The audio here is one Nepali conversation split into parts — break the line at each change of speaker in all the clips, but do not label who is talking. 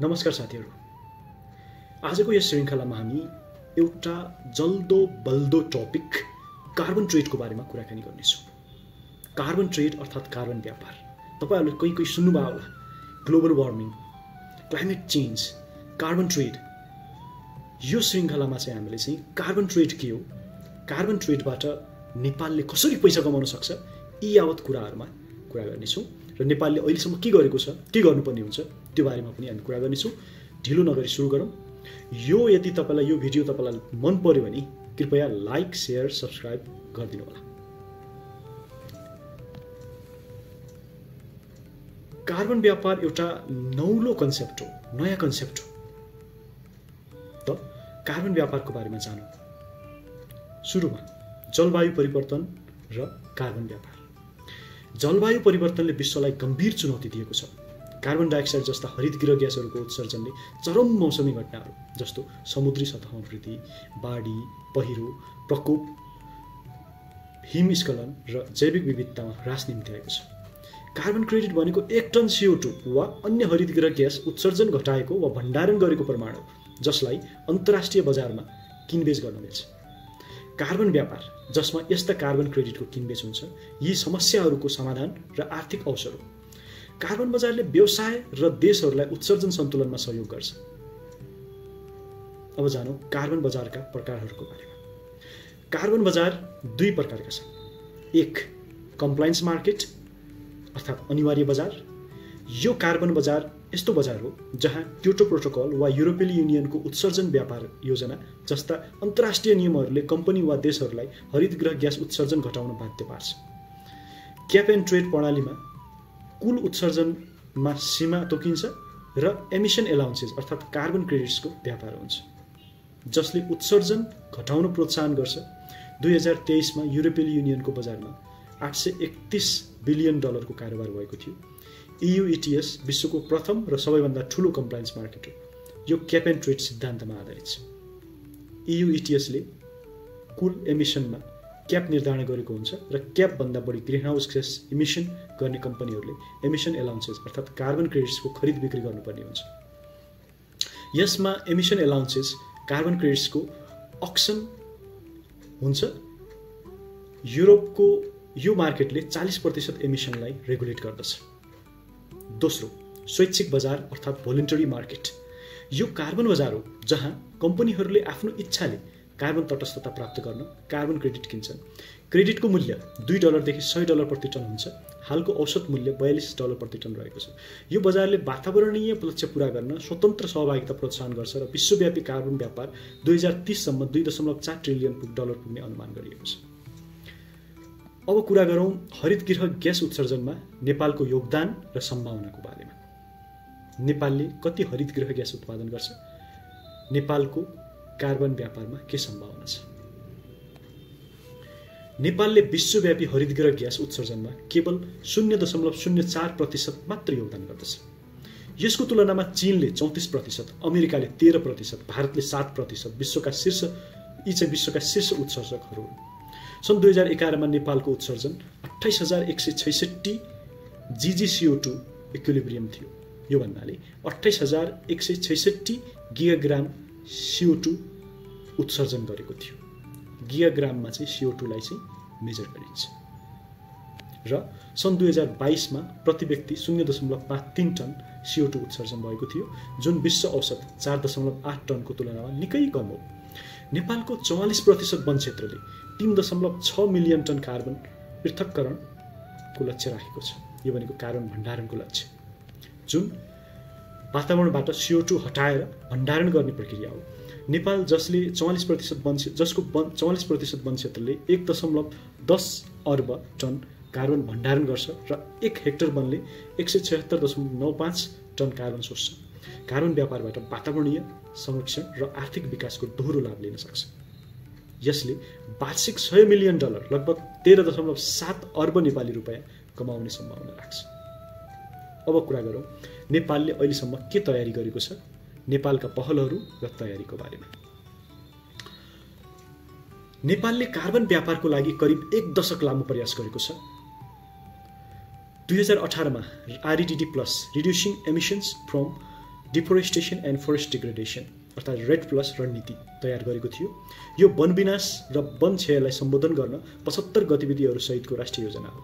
नमस्कार साथीहरू। आजको यस श्रृङ्खलामा हामी एउटा जल्दो बल्दो टपिक कार्बन ट्रेडको बारेमा कुराकानी गर्नेछौँ। कार्बन ट्रेड अर्थात् कार्बन व्यापार। तपाईहरुले कोही सुन्नुभयो होला, global warming, climate change, carbon trade. यो श्रृङ्खलामा चाहिँ हामीले चाहिँ कार्बन ट्रेड के हो, कार्बन ट्रेडबाट नेपालले कसरी पैसा कमाउन सक्छ, यी यावत कुराहरुमा कुरा गर्नेछौँ र नेपालले अहिलेसम्म के गरेको छ, के गर्नुपर्ने हुन्छ त्यो बारेमा पनि हामी कुरा गर्नेछौँ। ढिलो नगरी सुरु गरौँ। यदि तपाईलाई यो भिडियो तपाईलाई मन पर्यो भने कृपया लाइक, शेयर, सब्स्क्राइब गरिदिनु होला। कार्बन व्यापार एउटा नौलो कन्सेप्ट हो, नयाँ कन्सेप्ट हो। त कार्बन व्यापारको बारेमा जानौँ। सुरुमा जलवायु परिवर्तन र कार्बन व्यापार। जलवायु परिवर्तनले विश्वलाई गम्भीर चुनौती दिएको छ। कार्बन डाइअक्साइड जस्ता हरितगृह ग्यासहरूको उत्सर्जनले चरम मौसमी घटनाहरू जस्तो समुद्री सतहमा वृद्धि, बाढी, पहिरो, प्रकोप, हिमस्खलन र जैविक विविधतामा ह्रास निम्त्याएको छ। कार्बन क्रेडिट भनेको 1 टन CO2 वा अन्य हरितगृह ग्यास उत्सर्जन घटाएको वा भण्डारण गरेको प्रमाण हो, जसलाई अन्तर्राष्ट्रिय बजारमा किनबेच गर्न मिल्छ। कार्बन व्यापार, जसमा यस्ता कार्बन क्रेडिटको किनबेच हुन्छ, यी समस्याहरूको समाधान र आर्थिक अवसर हो। कार्बन बजारले व्यवसाय र देशहरूलाई उत्सर्जन सन्तुलनमा सहयोग गर्छ। अब जानौँ कार्बन बजारका प्रकारहरूको बारेमा। कार्बन बजार दुई प्रकारका छन्। एक, कम्प्लायन्स मार्केट अर्थात् अनिवार्य बजार। यो कार्बन बजार यस्तो बजार हो जहाँ क्योटो प्रोटोकल वा युरोपियन युनियनको उत्सर्जन व्यापार योजना जस्ता अन्तर्राष्ट्रिय नियमहरूले कम्पनी वा देशहरूलाई हरितगृह ग्यास उत्सर्जन घटाउन बाध्य पार्छ। क्याप एन्ड ट्रेड प्रणालीमा कुल उत्सर्जनमा सीमा तोकिन्छ र एमिसन एलाउन्सेस अर्थात् कार्बन क्रेडिट्सको व्यापार हुन्छ, जसले उत्सर्जन घटाउन प्रोत्साहन गर्छ। 2023 मा युरोपियन युनियनको बजारमा $831 बिलियन को कारोबार भएको थियो। EU ETS विश्वको प्रथम र सबैभन्दा ठूलो कम्प्लायन्स मार्केट हो। यो क्याप एन्ड ट्रेड सिद्धान्तमा आधारित छ। EU ETS ले कुल एमिसनमा क्याप निर्धारण गरेको हुन्छ र क्याप भन्दा बढी ग्रीनहाउस ग्यास इमिसन गर्ने कम्पनीहरूले एमिसन एलाउन्सेस अर्थात् कार्बन क्रेडिट्सको खरिद बिक्री गर्नुपर्ने हुन्छ। यसमा एमिसन एलाउन्सेस कार्बन क्रेडिट्सको अक्सन हुन्छ। युरोपको यो मार्केटले 40% एमिसनलाई रेगुलेट गर्दछ। दोस्रो, स्वैच्छिक बजार अर्थात् भोलिन्टरी मार्केट। यो कार्बन बजार हो जहाँ कम्पनीहरूले आफ्नो इच्छाले कार्बन तटस्थता प्राप्त गर्न कार्बन क्रेडिट किन्छन्। क्रेडिटको मूल्य $2 देखि $100 प्रति टन हुन्छ। हालको औसत मूल्य $42 प्रति टन रहेको छ। यो बजारले वातावरणीय लक्ष्य पूरा गर्न स्वतन्त्र सहभागिता प्रोत्साहन गर्छ र विश्वव्यापी कार्बन व्यापार 2030 सम्म $2.4 ट्रिलियन पुग्ने अनुमान गरिएको छ। अब कुरा गरौँ हरितगृह ग्यास उत्सर्जनमा नेपालको योगदान र सम्भावनाको बारेमा। नेपालले कति हरितगृह ग्यास उत्पादन गर्छ? नेपालको कार्बन व्यापारमा के सम्भावना छ? नेपालले विश्वव्यापी हरितगृह ग्यास उत्सर्जनमा केवल 0.04% मात्र योगदान गर्दछ। यसको तुलनामा चीनले 34%, अमेरिकाले 13%, भारतले 7%, विश्वका शीर्ष उत्सर्जकहरू हुन्। सन् 2011 मा नेपालको उत्सर्जन 28,166 GGCO2 इक्विलिब्रियम थियो। यो भन्नाले 28,166 गिगाग्राम CO2 उत्सर्जन गरेको थियो। गिगाग्राममा चाहिँ CO2 लाई चाहिँ मेजर गरिन्छ। र सन् 2022 मा प्रति व्यक्ति 0.53 टन CO2 उत्सर्जन भएको थियो, जुन विश्व औसत 4.8 टनको तुलनामा निकै कम हो। नेपालको 44% वन क्षेत्रले 3.6 मिलियन टन कार्बन पृथक्करणको लक्ष्य राखेको छ। यो भनेको कार्बन भण्डारणको लक्ष्य, जुन वातावरणबाट CO2 हटाएर भण्डारण गर्ने प्रक्रिया हो। नेपाल जसको 44% वन क्षेत्रले 1.10 अर्ब टन कार्बन भण्डारण गर्छ र 1 हेक्टर वनले 176.95 टन कार्बन सोच्छ। कार्बन व्यापारबाट वातावरणीय संरक्षण र आर्थिक विकासको दोहोरो लाभ लिन सक्छ। यसले वार्षिक $100 मिलियन लगभग 13.7 अर्ब नेपाली रुपैयाँ कमाउने सम्भावना राख्छ। अब कुरा गरौँ नेपालले अहिलेसम्म के तयारी गरेको छ, नेपालका पहलहरू र तयारीको बारेमा। नेपालले कार्बन व्यापारको लागि करिब 1 दशक लामो प्रयास गरेको छ। 2018 मा REDD+ reducing emissions from deforestation and forest degradation अर्थात् रेड प्लस रणनीति तयार गरेको थियो। यो वन विनाश र वन क्षयलाई सम्बोधन गर्न 75 गतिविधिहरू सहितको राष्ट्रिय योजना हो।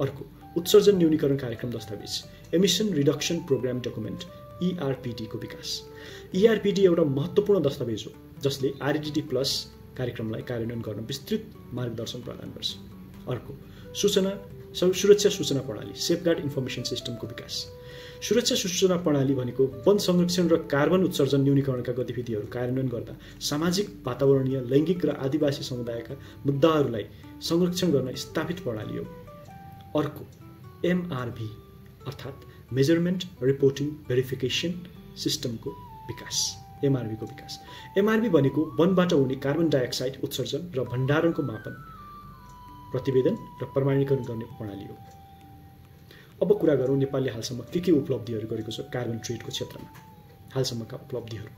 अर्को, उत्सर्जन न्यूनीकरण कार्यक्रम दस्तावेज, emission reduction programme document ERPD को विकास। ERPD एउटा महत्त्वपूर्ण दस्तावेज हो जसले REDD प्लस कार्यक्रमलाई कार्यान्वयन गर्न विस्तृत मार्गदर्शन प्रदान गर्छ। अर्को, सुरक्षा सूचना प्रणाली, सेफगार्ड इन्फर्मेसन सिस्टमको विकास। सुरक्षा सूचना प्रणाली भनेको वन संरक्षण र कार्बन उत्सर्जन न्यूनीकरणका गतिविधिहरू कार्यान्वयन गर्दा सामाजिक, वातावरणीय, लैङ्गिक र आदिवासी समुदायका मुद्दाहरूलाई संरक्षण गर्न स्थापित प्रणाली हो। अर्को, MRV अर्थात् मेजरमेन्ट रिपोर्टिङ भेरिफिकेसन सिस्टमको विकास। MRV को विकास। MRV भनेको वनबाट हुने कार्बन डाइअक्साइड उत्सर्जन र भण्डारणको मापन, प्रतिवेदन र प्रमाणीकरण गर्ने प्रणाली हो। अब कुरा गरौँ नेपालले हालसम्म के उपलब्धिहरू गरेको छ कार्बन ट्रेडको क्षेत्रमा। हालसम्मका उपलब्धिहरू,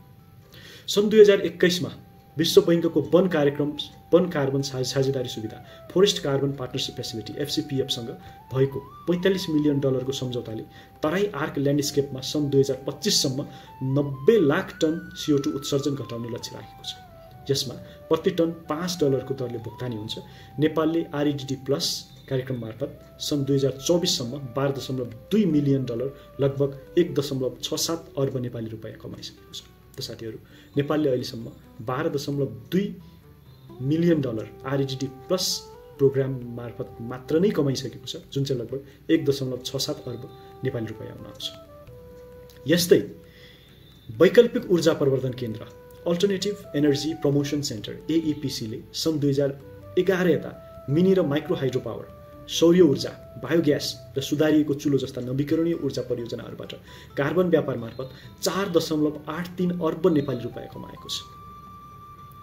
सन् 2021 मा विश्व बैंकको वन कार्यक्रम वन कार्बन साझेदारी सुविधा forest carbon partnership facility FCPF सँग भएको $45 मिलियन को सम्झौताले तराई आर्क ल्यान्डस्केपमा सन् 2025 सम्म 90 लाख टन CO2 उत्सर्जन घटाउने लक्ष्य राखेको छ। यसमा प्रति टन $5 को दरले भुक्तानी हुन्छ। नेपालले REDD प्लस कार्यक्रम मार्फत सन् 2024 सम्म $12.2 मिलियन लगभग 1.67 अर्ब नेपाली रुपैयाँ कमाइसकेको छ। त साथीहरू, नेपालले अहिलेसम्म $12.2 मिलियन REDD प्लस प्रोग्राम मार्फत मात्र नै कमाइसकेको छ, जुन चाहिँ लगभग 1.67 अर्ब नेपाली रुपैयाँ आउन आउँछ। यस्तै वैकल्पिक ऊर्जा प्रवर्धन केन्द्र alternative energy promotion centre AEPC ले सन् 2011 यता मिनी र माइक्रो हाइड्रो पावर, सौर्य ऊर्जा, बायोग्यास र सुधारिएको चुलो जस्ता नवीकरणीय ऊर्जा परियोजनाहरूबाट कार्बन व्यापार मार्फत 4.83 अर्ब नेपाली रुपैयाँ कमाएको छ।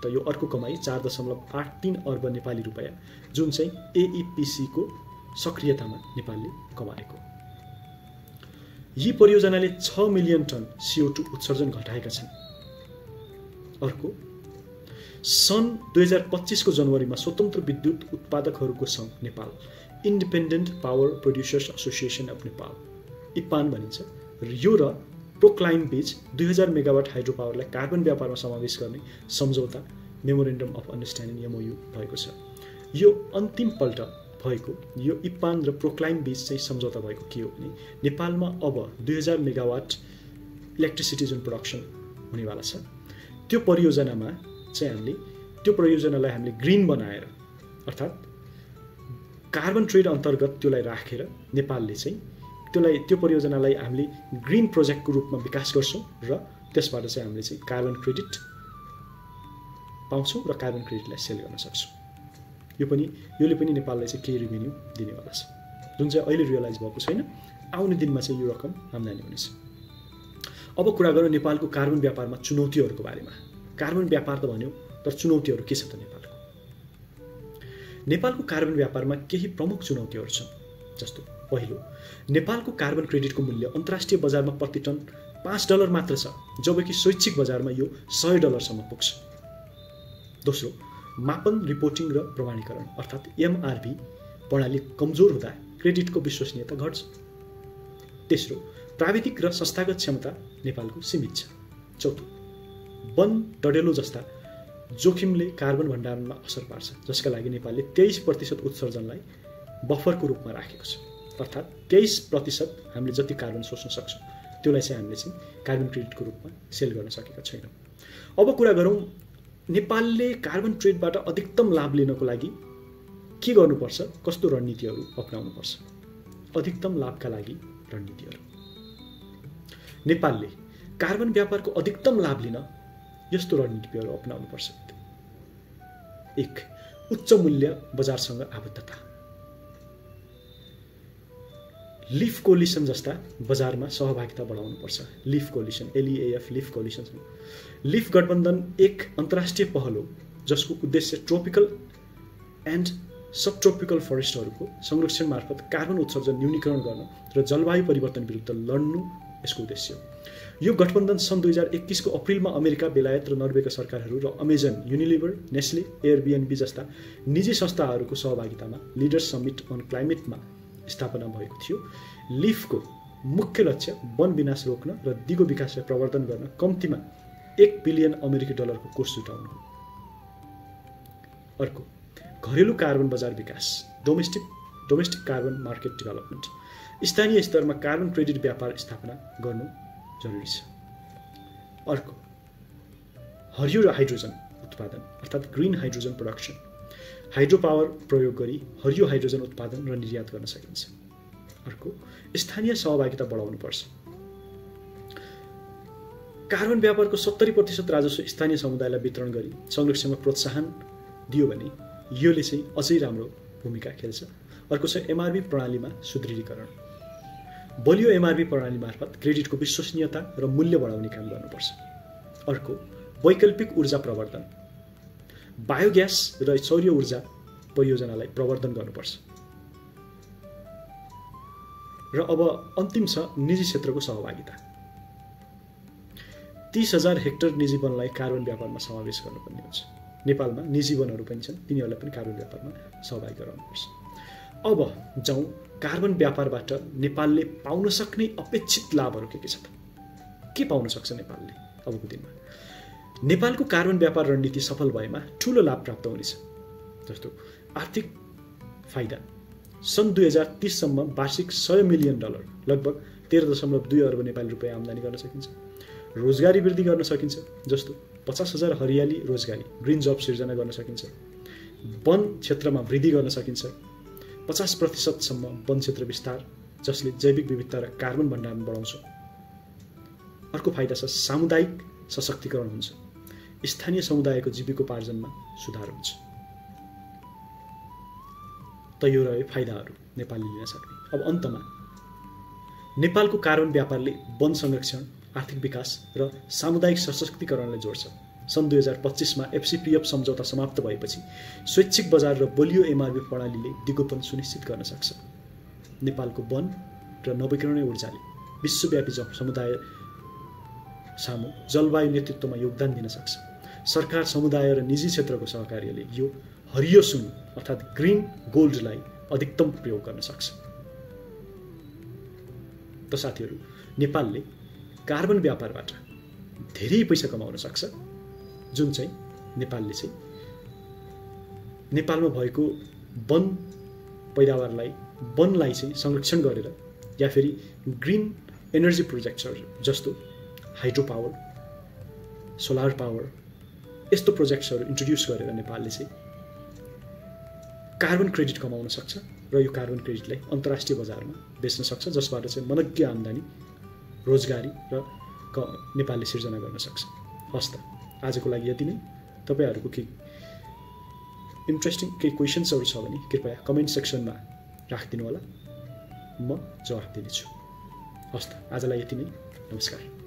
त यो अर्को कमाई 4.83 अर्ब नेपाली रुपैयाँ, जुन चाहिँ AEPC को सक्रियतामा नेपालले कमाएको। यी परियोजनाले 6 मिलियन टन CO2 उत्सर्जन घटाएका छन्। अर्को, सन् 2025 को जनवरीमा स्वतन्त्र विद्युत उत्पादकहरूको सङ्घ Nepal, independent power producers association of Nepal, IPAN भनिन्छ, यो र प्रोक्लाइन बीच 2000 मेगावाट हाइड्रो पावरलाई कार्बन व्यापारमा समावेश गर्ने सम्झौता मेमोरेन्डम अफ अन्डरस्ट्यान्डिङ MOU भएको छ। यो अन्तिम पल्ट भएको यो IPAN र प्रोक्लाइन बीच चाहिँ सम्झौता भएको के हो भने नेपालमा अब 2000 मेगावाट इलेक्ट्रिसिटी जुन प्रोडक्सन हुनेवाला छ, त्यो परियोजनालाई हामीले ग्रीन बनाएर अर्थात् कार्बन ट्रेड अन्तर्गत त्यसलाई राखेर नेपालले चाहिँ त्यो परियोजनालाई हामीले ग्रीन प्रोजेक्टको रूपमा विकास गर्छौँ र त्यसबाट चाहिँ हामीले चाहिँ कार्बन क्रेडिट पाउँछौँ र कार्बन क्रेडिटलाई सेल गर्न सक्छौँ। योले पनि नेपाललाई चाहिँ केही रेभेन्यू दिनेवाला छ, जुन चाहिँ अहिले रियलाइज भएको छैन। आउने दिनमा चाहिँ यो रकम आम्दानी हुनेछ। अब कुरा गरौँ नेपालको कार्बन व्यापारमा चुनौतीहरूको बारेमा। कार्बन व्यापार त भन्यो, तर चुनौतीहरू के छ त नेपालको कार्बन व्यापारमा केही प्रमुख चुनौतीहरू छन्। जस्तो पहिलो, नेपालको कार्बन क्रेडिटको मूल्य अन्तर्राष्ट्रिय बजारमा प्रति टन $5 मात्र छ, जबकि स्वैच्छिक बजारमा यो $100 सम्म पुग्छ। दोस्रो, मापन, रिपोर्टिङ र प्रमाणीकरण अर्थात् MRV प्रणाली कमजोर हुँदा क्रेडिटको विश्वसनीयता घट्छ। तेस्रो, प्राविधिक र संस्थागत क्षमता नेपालको सीमित छ। चौथो, वन डढेलो जस्ता जोखिमले कार्बन भण्डारणमा असर पार्छ, जसका लागि नेपालले 23% उत्सर्जनलाई बफरको रूपमा राखेको छ। अर्थात् 23% हामीले जति कार्बन सोच्न सक्छौँ त्यसलाई चाहिँ हामीले चाहिँ कार्बन क्रेडिटको रूपमा सेल गर्न सकेका छैनौँ। अब कुरा गरौँ नेपालले कार्बन ट्रेडबाट अधिकतम लाभ लिनको लागि के गर्नुपर्छ, कस्तो रणनीतिहरू अपनाउनुपर्छ। अधिकतम लाभका लागि रणनीतिहरू, नेपालले कार्बन व्यापारको अधिकतम लाभ लिन यस्तो रणनीतिहरू अपनाउनुपर्छ। 1, उच्च मूल्य बजारसँग आबद्धता। लिफ कोलिसन जस्ता बजारमा सहभागिता बढाउनुपर्छ। Leaf coalition, LEAF, leaf coalition. Leaf गठबन्धन एक अन्तर्राष्ट्रिय पहल हो जसको उद्देश्य ट्रोपिकल एन्ड सब ट्रोपिकल फरेस्टहरूको संरक्षण मार्फत कार्बन उत्सर्जन न्यूनीकरण गर्न र जलवायु परिवर्तन विरुद्ध लड्नु यसको उद्देश्य हो। यो गठबन्धन सन् 2021 को अप्रिलमा अमेरिका, बेलायत र नर्वेका सरकारहरू र अमेजन, युनिलिभर, नेस्ले, एयरबिएनबी जस्ता निजी संस्थाहरूको सहभागितामा लिडर्स समिट अन क्लाइमेटमा स्थापना भएको थियो। लिफको मुख्य लक्ष्य वन विनाश रोक्न र दिगो विकासलाई प्रवर्धन गर्न कम्तीमा $1 बिलियन को कोष जुटाउनु हो। अर्को, घरेलु कार्बन बजार विकास, डोमेस्टिक कार्बन मार्केट डेभलपमेन्ट। स्थानीय स्तरमा कार्बन क्रेडिट व्यापार स्थापना गर्नु जरुरी छ। अर्को, हरियो हाइड्रोजन उत्पादन अर्थात् green hydrogen production. Hydro power प्रयोग गरी हरियो हाइड्रोजन उत्पादन र निर्यात गर्न सकिन्छ। अर्को, स्थानीय सहभागिता बढाउनु पर्छ। कार्बन व्यापारको 70% राजस्व स्थानीय समुदायलाई वितरण गरी संरक्षणमा प्रोत्साहन दियो भने योले चाहिँ अझै राम्रो भूमिका खेल्छ। अर्को छ एमआरपी प्रणालीमा सुदृढीकरण। बलियो एमआरपी प्रणाली मार्फत क्रेडिटको विश्वसनीयता र मूल्य बढाउने काम गर्नुपर्छ। अर्को, वैकल्पिक ऊर्जा प्रवर्धन। बायोग्यास र सौर्य ऊर्जा परियोजनालाई प्रवर्धन गर्नुपर्छ। र अब अन्तिम छ निजी क्षेत्रको सहभागिता। 30,000 हेक्टर निजी वनलाई कार्बन व्यापारमा समावेश गर्नुपर्ने हुन्छ। नेपालमा निजी वनहरू पनि छन्, तिनीहरूलाई पनि कार्बन व्यापारमा सहभागी गराउनुपर्छ। अब जाउँ कार्बन व्यापारबाट नेपालले पाउन सक्ने अपेक्षित लाभहरू के छ त? के पाउन सक्छ नेपालले अबको दिनमा? नेपालको कार्बन व्यापार रणनीति सफल भएमा ठूलो लाभ प्राप्त हुनेछ। जस्तो आर्थिक फाइदा, सन् 2030 सम्म वार्षिक $100 मिलियन लगभग 13.2 अर्ब नेपाली रुपियाँ आम्दानी गर्न सकिन्छ। रोजगारी वृद्धि गर्न सकिन्छ, जस्तो 50,000 हरियाली रोजगारी ग्रिन जब सिर्जना गर्न सकिन्छ। वन क्षेत्रमा वृद्धि गर्न सकिन्छ। 50% सम्म वन क्षेत्र विस्तार, जसले जैविक विविधता र कार्बन भण्डारण बढाउँछ। अर्को फाइदा छ सामुदायिक सशक्तिकरण हुन्छ। स्थानीय समुदायको जीविकोपार्जनमा सुधार हुन्छ। त यो रह्यो फाइदाहरू नेपालले लिन सक्ने। अब अन्तमा नेपालको कार्बन व्यापारले वन संरक्षण, आर्थिक विकास र सामुदायिक सशक्तिकरणलाई जोड्छ। सन् 2025 मा एफसीपीएफ सम्झौता समाप्त भएपछि स्वैच्छिक बजार र बलियो एमआरपी प्रणालीले दिगोपन सुनिश्चित गर्न सक्छ। नेपालको वन र नवीकरणीय ऊर्जाले विश्वव्यापी समुदाय सामु जलवायु नेतृत्वमा योगदान दिन सक्छ। सरकार, समुदाय र निजी क्षेत्रको सहकार्यले यो हरियो सुन अर्थात् ग्रीन गोल्डलाई अधिकतम प्रयोग गर्न सक्छ। त साथीहरू, नेपालले कार्बन व्यापारबाट धेरै पैसा कमाउन सक्छ, जुन चाहिँ नेपालले चाहिँ नेपालमा भएको वन वनलाई चाहिँ संरक्षण गरेर या फेरि ग्रीन एनर्जी प्रोजेक्ट्सहरू जस्तो हाइड्रो पावर, सोलर पावर यस्तो प्रोजेक्ट्सहरू इन्ट्रोड्युस गरेर नेपालले चाहिँ कार्बन क्रेडिट कमाउन सक्छ र यो कार्बन क्रेडिटलाई अन्तर्राष्ट्रिय बजारमा बेच्न सक्छ, जसबाट चाहिँ मनग्य आम्दानी, रोजगारी र नेपालले सिर्जना गर्न सक्छ। हस् त, आजको लागि यति नै। तपाईहरुको केही इन्ट्रेस्टिङ केही क्वेशन्सहरू छ भने कृपया कमेन्ट सेक्सनमा राखिदिनु होला, म जवाफ दिनेछु। हस् त, आजलाई यति नै। नमस्कार।